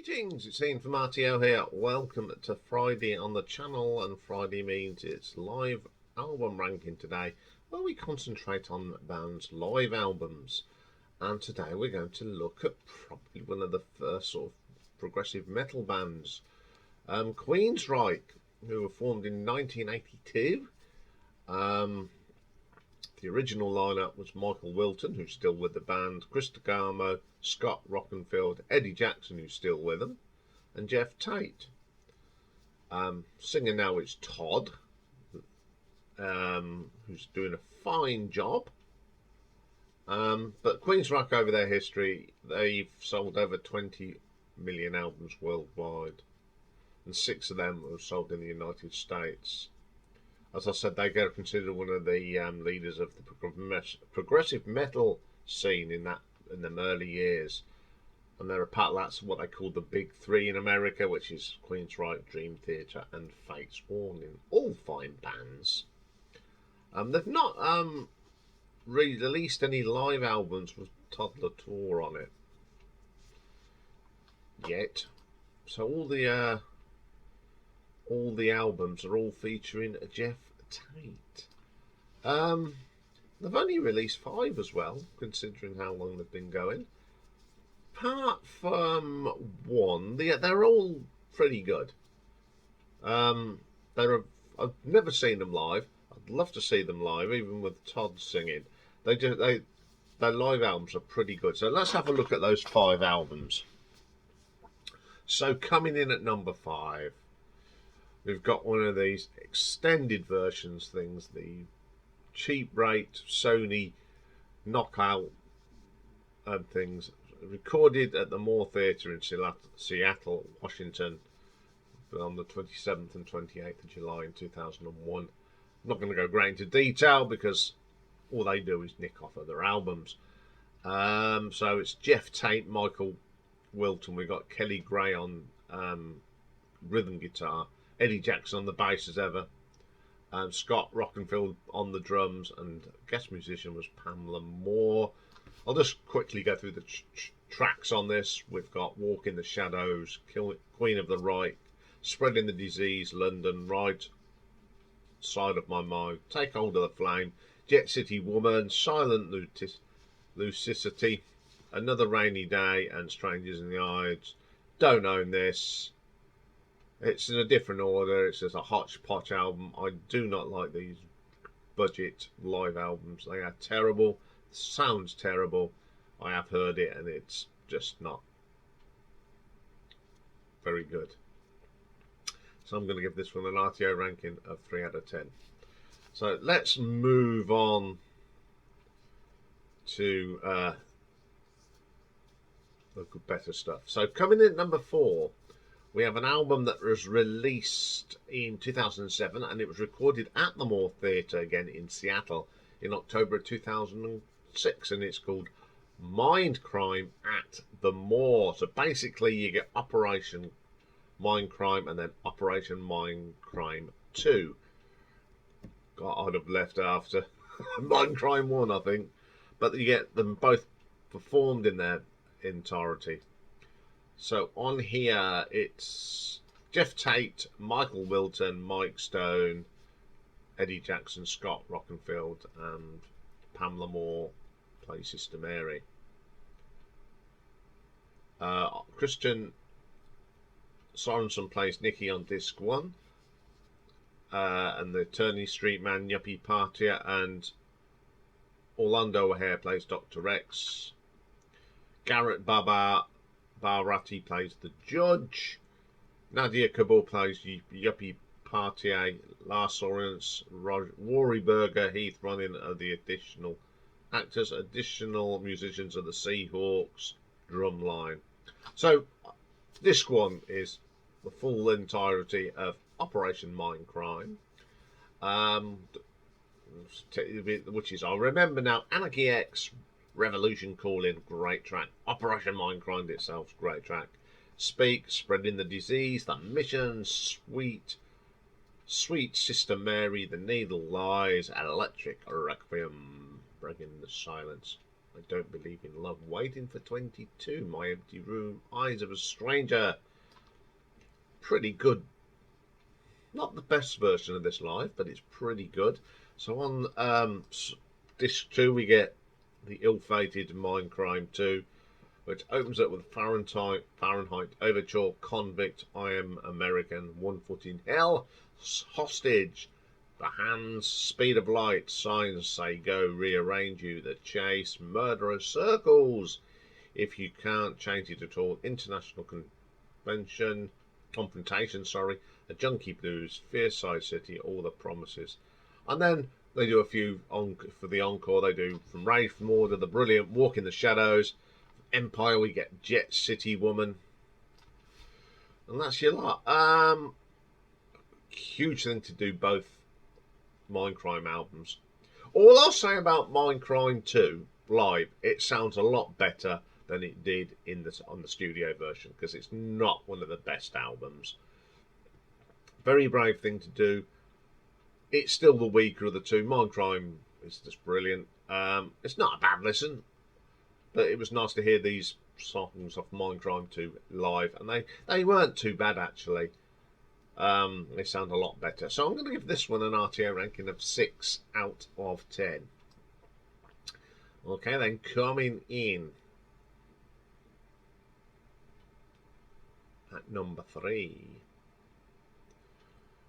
Greetings, it's Ian from RTO here. Welcome to Friday on the channel, and Friday means it's live album ranking today, where we concentrate on bands' live albums. And today we're going to look at probably one of the first sort of progressive metal bands, Queensrÿche, who were formed in 1982. The original lineup was Michael Wilton, who's still with the band, Chris DeGarmo, Scott Rockenfield, Eddie Jackson, who's still with them, and Jeff Tate. Singer now is Todd, who's doing a fine job. But Queensrÿche, over their history, they've sold over 20 million albums worldwide, and 6 of them were sold in the United States. As I said, they get considered one of the leaders of the progressive metal scene in them early years, and they're a part of that's what they call the Big Three in America, which is Queensrÿche, Dream Theater, and Fates Warning. All fine bands. They've not released any live albums with Toddler Tour on it yet, so all the albums are all featuring Jeff Tate. They've only released 5 as well, considering how long they've been going. Apart from one, they're all pretty good. I've never seen them live. I'd love to see them live, even with Todd singing. Their live albums are pretty good. So let's have a look at those 5 albums. So coming in at number 5. We've got one of these extended versions things, the cheap rate Sony knockout things, recorded at the Moore Theatre in Seattle, Washington, on the 27th and 28th of July in 2001. I'm not going to go great into detail because all they do is nick off other albums. So it's Jeff Tate, Michael Wilton. We've got Kelly Gray on rhythm guitar, Eddie Jackson on the bass as ever, Scott Rockenfield on the drums, and guest musician was Pamela Moore. I'll just quickly go through the tracks on this. We've got Walk in the Shadows, Queen of the Right, Spreading the Disease, London, Right Side of My Mind, Take Hold of the Flame, Jet City Woman, Silent Lucidity, Another Rainy Day, and Strangers in the Eyes. Don't Own This. It's in a different order. It's just a hodgepodge album. I do not like these budget live albums. They are terrible. Sounds terrible. I have heard it and it's just not very good. So I'm going to give this one an RTO ranking of 3 out of 10. So let's move on to the better stuff. So coming in at number 4. We have an album that was released in 2007, and it was recorded at the Moore Theatre again in Seattle in October of 2006, and it's called Mindcrime at the Moore. So basically you get Operation Mindcrime and then Operation Mindcrime 2. God, I'd have left after Mindcrime 1, I think. But you get them both performed in their entirety. So on here, it's Jeff Tate, Michael Wilton, Mike Stone, Eddie Jackson, Scott Rockenfield, and Pamela Moore plays Sister Mary. Christian Sorensen plays Nicky on disc 1, and the Turney Street Man, Yuppie Partia, and Orlando O'Hare plays Dr. X. Garrett Barati plays the judge. Nadia Kabul plays Yuppie Partier. Lars Sorens, Rory Berger, Heath Running are the additional actors. Additional musicians are the Seahawks drum line. So this one is the full entirety of Operation Mindcrime, which is, I remember now, Anarchy X, Revolution Calling, great track. Operation Mindcrime itself, great track. Speak, Spreading the Disease, The Mission, Sweet Sister Mary, The Needle Lies, Electric Requiem, Breaking the Silence. I Don't Believe in Love, Waiting for 22, My Empty Room, Eyes of a Stranger. Pretty good. Not the best version of this live, but it's pretty good. So on disc 2 we get the ill-fated Mindcrime 2, which opens up with Fahrenheit Overture, Convict, I Am American, One Foot in Hell, Hostage, The Hands, Speed of Light, Signs Say Go, Rearrange You, The Chase, Murderous Circles, If You Can't Change It At All, International Confrontation, A Junkie Blues, Fierside City, All the Promises. And then they do a few for the encore. They do from Rage from Order, The Brilliant, Walk in the Shadows. Empire we get Jet City Woman, and that's your lot. Huge thing to do both Mindcrime albums. All I'll say about Mindcrime 2 live, it sounds a lot better than it did on the studio version, because it's not one of the best albums. Very brave thing to do. It's still the weaker of the two. Mindcrime is just brilliant. It's not a bad listen, but it was nice to hear these songs of Mindcrime 2 live, and they weren't too bad actually. They sound a lot better. So I'm going to give this one an RTO ranking of 6 out of 10. Okay, then coming in at number 3,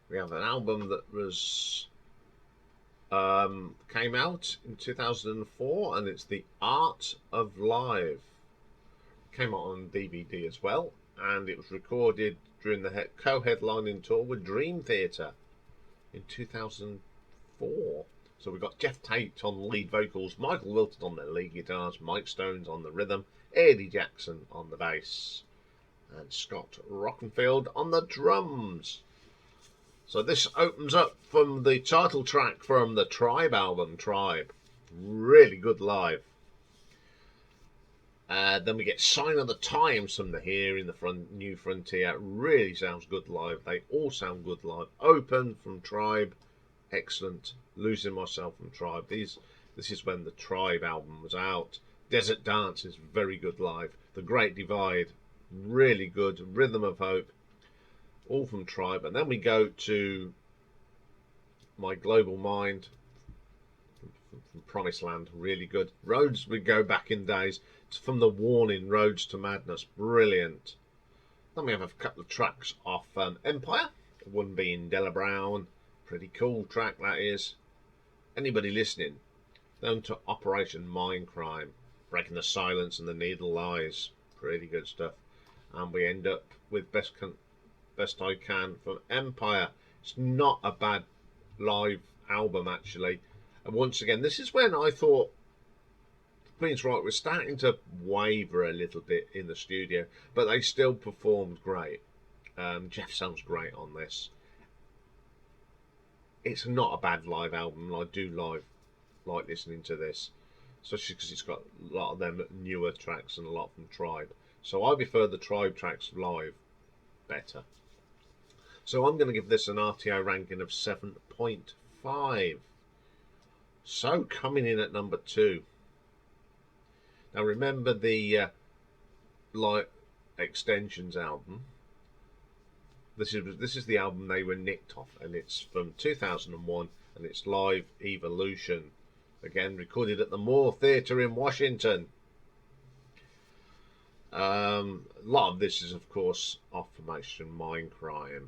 we have an album that was came out in 2004, and it's The Art of Live. Came out on DVD as well, and it was recorded during the co-headlining tour with Dream Theater in 2004. So we've got Jeff Tate on lead vocals, Michael Wilton on the lead guitars, Mike Stones on the rhythm, Eddie Jackson on the bass, and Scott Rockenfield on the drums. So this opens up from the title track from the Tribe album, Tribe. Really good live. Then we get Sign of the Times from the Here in the New Frontier. Really sounds good live. They all sound good live. Open from Tribe. Excellent. Losing Myself from Tribe. This is when the Tribe album was out. Desert Dance is very good live. The Great Divide. Really good. Rhythm of Hope. All from Tribe. And then we go to My Global Mind from Promised Land. Really good. Roads, we go back in days. It's from The Warning, Roads to Madness. Brilliant. Then we have a couple of tracks off Empire. One being Della Brown. Pretty cool track that is. Anybody listening? Then to Operation Mindcrime. Breaking the Silence and the Needle Lies. Pretty good stuff. And we end up with Best I Can from Empire. It's not a bad live album actually. And once again, this is when I thought Queensrÿche was starting to waver a little bit in the studio, but they still performed great. Jeff sounds great on this. It's not a bad live album. I do like listening to this, especially because it's got a lot of them newer tracks and a lot from Tribe. So I prefer the Tribe tracks live better. So I'm going to give this an RTO ranking of 7.5. So coming in at number 2. Now remember the Light Extensions album. This is the album they were nicked off, and it's from 2001, and it's Live Evolution. Again, recorded at the Moore Theatre in Washington. A lot of this is, of course, off Formation Mindcrime.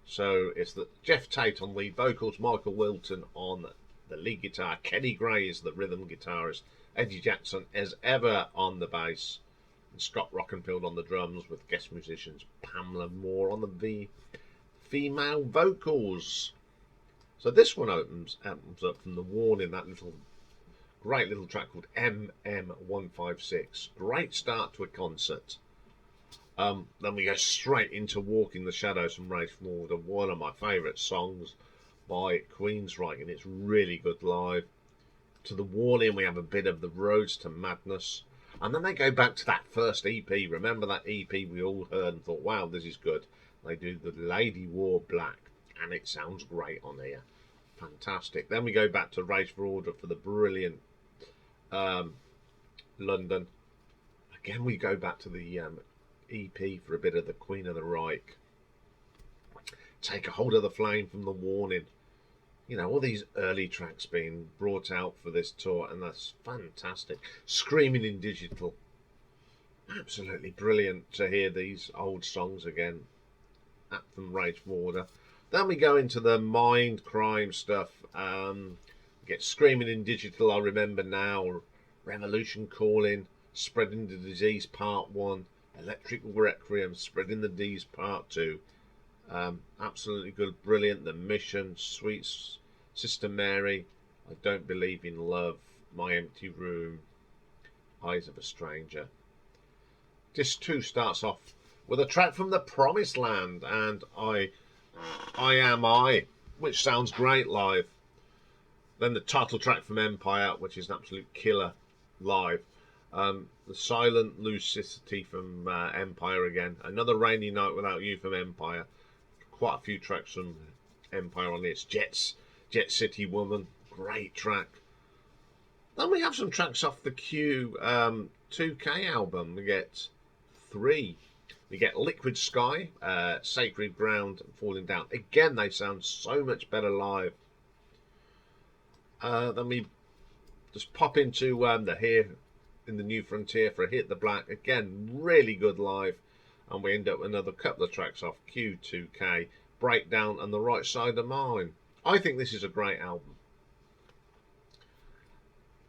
So it's Jeff Tate on lead vocals, Michael Wilton on the lead guitar, Kenny Gray is the rhythm guitarist, Eddie Jackson as ever on the bass, and Scott Rockenfield on the drums, with guest musicians Pamela Moore on the female vocals. So this one opens up from The Warning, that great little track called MM156. Great start to a concert. Then we go straight into Walking the Shadows from Rage from Order, one of my favourite songs by Queensrÿche, and it's really good live. To The Warning, we have a bit of the Roads to Madness, and then they go back to that first EP. Remember that EP we all heard and thought, wow, this is good. They do The Lady Wore Black, and it sounds great on here. Fantastic. Then we go back to Rage for Order for the brilliant London. Again, we go back to the EP for a bit of the Queen of the Reich. Take a Hold of the Flame from the Warning. You know, all these early tracks being brought out for this tour, and that's fantastic. Screaming in Digital. Absolutely brilliant to hear these old songs again. Anthem, Rage Border. Then we go into the Mindcrime stuff. Get Screaming in Digital, I Remember Now. Revolution Calling. Spreading the Disease Part 1. Electric Requiem, Spreading the Disease Part 2. Absolutely good, brilliant. The Mission, Sweet Sister Mary, I Don't Believe in Love, My Empty Room, Eyes of a Stranger. Disc 2 starts off with a track from The Promised Land and I Am I, which sounds great live. Then the title track from Empire, which is an absolute killer live. The Silent Lucidity from Empire again. Another Rainy Night Without You from Empire. Quite a few tracks from Empire on this. Jet City Woman, great track. Then we have some tracks off the Q 2K album. We get 3. We get Liquid Sky, Sacred Ground, Falling Down. Again, they sound so much better live. Then we just pop into the Here in the New Frontier for Hit the Black. Again, really good live. And we end up with another couple of tracks off Q2K, Breakdown and The Right Side of Mine. I think this is a great album.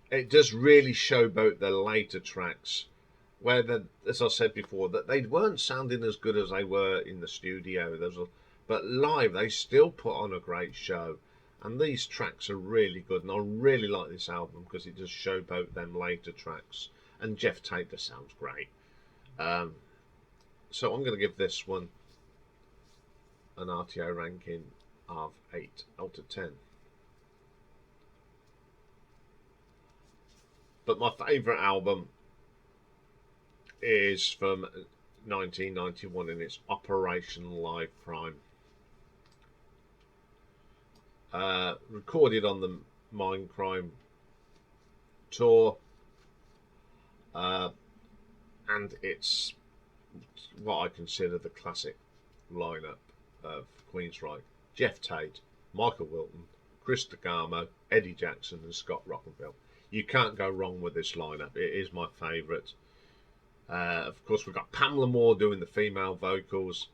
It does really showboat the later tracks, where, as I said before, that they weren't sounding as good as they were in the studio. But live, they still put on a great show. And these tracks are really good. And I really like this album because it does showboat them later tracks. And Jeff Tate just sounds great. So I'm going to give this one an RTO ranking of 8 out of 10. But my favourite album is from 1991 and it's Operation Livecrime. Recorded on the Mindcrime tour. And it's what I consider the classic lineup of Queensrÿche. Jeff Tate, Michael Wilton, Chris DeGarmo, Eddie Jackson and Scott Rockenfeld. You can't go wrong with this lineup. It is my favourite. Of course, we've got Pamela Moore doing the female vocals.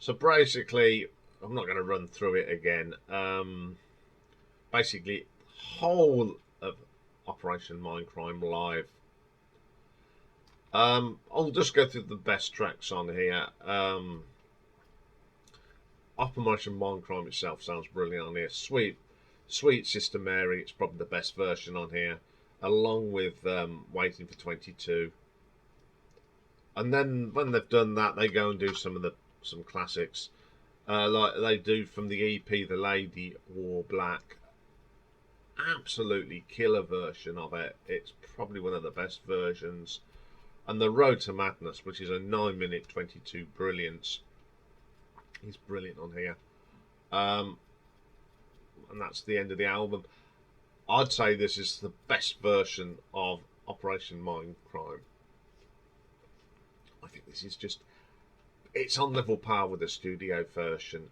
So basically, I'm not going to run through it again. Basically, whole of Operation Mindcrime live. I'll just go through the best tracks on here. Operation Mindcrime itself sounds brilliant on here. Sweet Sister Mary, it's probably the best version on here, along with Waiting for 22. And then when they've done that, they go and do some classics, like they do from the EP, The Lady Wore Black. Absolutely killer version of it. It's probably one of the best versions. And The Road to Madness, which is a 9-minute 22 brilliance. He's brilliant on here. And that's the end of the album. I'd say this is the best version of Operation Mindcrime. I think this is just... It's on level par with the studio version.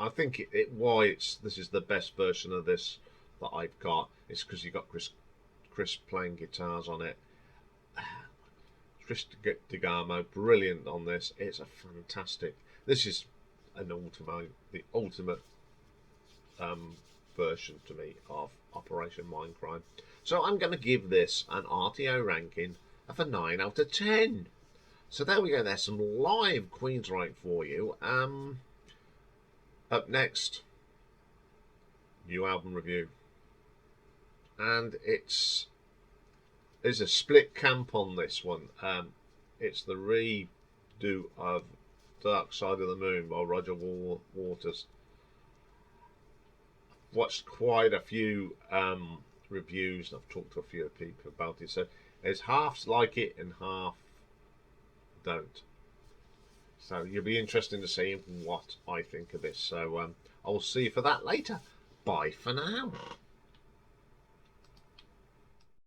I think this is the best version of this that I've got. It's because you've got Chris playing guitars on it. Chris DeGarmo, brilliant on this. It's a fantastic. This is the ultimate version to me of Operation Mindcrime. So I'm going to give this an RTO ranking of a 9 out of 10. So there we go. There's some live Queensrÿche for you. Up next, new album review, and there's a split camp on this one. It's the redo of Dark Side of the Moon by Roger Waters. I've watched quite a few reviews. I've talked to a few people about it. So there's half like it and half don't. So you'll be interested to see what I think of this. So I'll see you for that later. Bye for now.